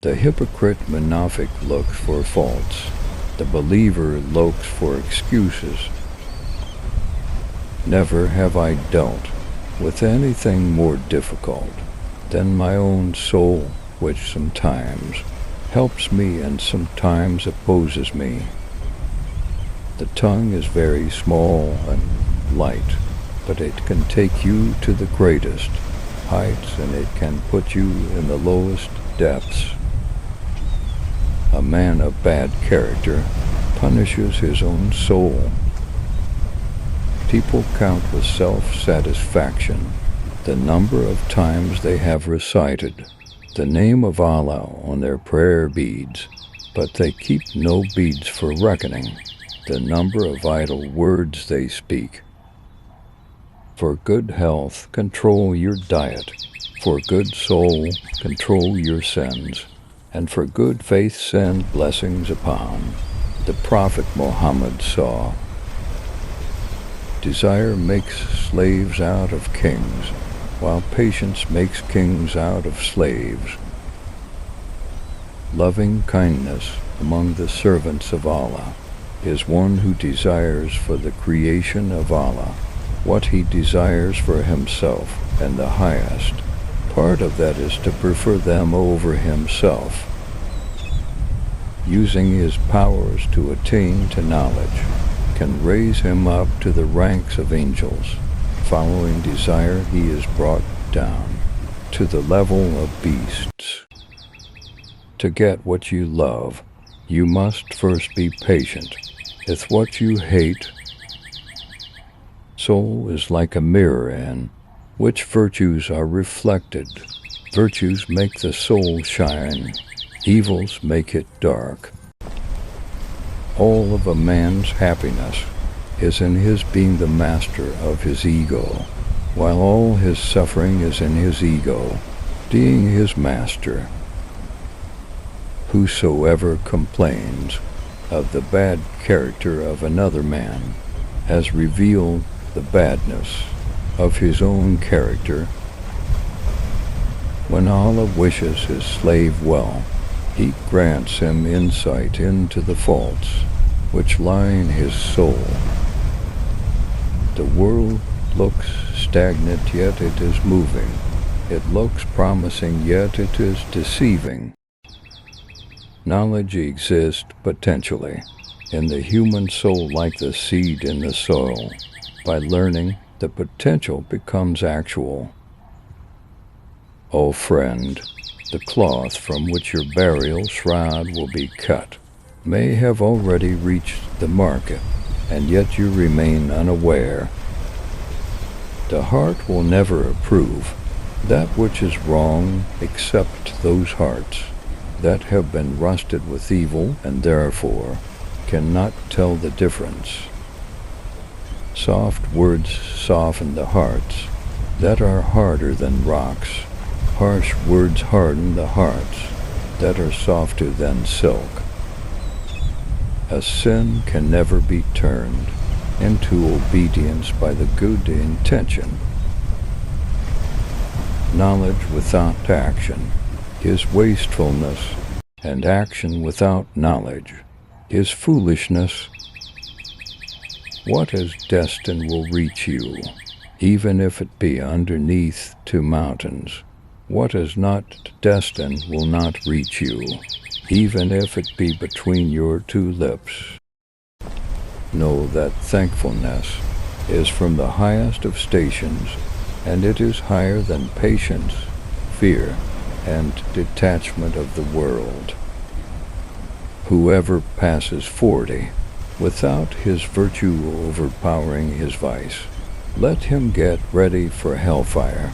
The hypocrite munafiq looks for faults. The believer looks for excuses. Never have I dealt with anything more difficult than my own soul, which sometimes helps me and sometimes opposes me. The tongue is very small and light, but it can take you to the greatest heights and it can put you in the lowest depths. A man of bad character punishes his own soul. People count with self-satisfaction the number of times they have recited the name of Allah on their prayer beads, but they keep no beads for reckoning the number of idle words they speak. For good health, control your diet. For good soul, control your sins. And for good faith, send blessings upon. The Prophet Muhammad saw. Desire makes slaves out of kings, while patience makes kings out of slaves. Loving kindness among the servants of Allah is one who desires for the creation of Allah what he desires for himself, and the highest part of that is to prefer them over himself. Using his powers to attain to knowledge can raise him up to the ranks of angels. Following desire, he is brought down to the level of beasts. To get what you love, you must first be patient with what you hate. Soul is like a mirror in which virtues are reflected. Virtues make the soul shine. Evils make it dark. All of a man's happiness is in his being the master of his ego, while all his suffering is in his ego being his master. Whosoever complains of the bad character of another man has revealed the badness of his own character. When Allah wishes his slave well, he grants him insight into the faults which lie in his soul. The world looks stagnant, yet it is moving. It looks promising, yet it is deceiving. Knowledge exists potentially in the human soul like the seed in the soil. By learning, the potential becomes actual. O friend, the cloth from which your burial shroud will be cut may have already reached the market, and yet you remain unaware. The heart will never approve that which is wrong except those hearts that have been rusted with evil and therefore cannot tell the difference. Soft words soften the hearts that are harder than rocks. Harsh words harden the hearts that are softer than silk. A sin can never be turned into obedience by the good intention. Knowledge without action is wastefulness, and action without knowledge is foolishness. What is destined will reach you, even if it be underneath 2 mountains. What is not destined will not reach you, even if it be between your 2 lips. Know that thankfulness is from the highest of stations, and it is higher than patience, fear, and detachment of the world. Whoever passes 40 without his virtue overpowering his vice, let him get ready for hellfire.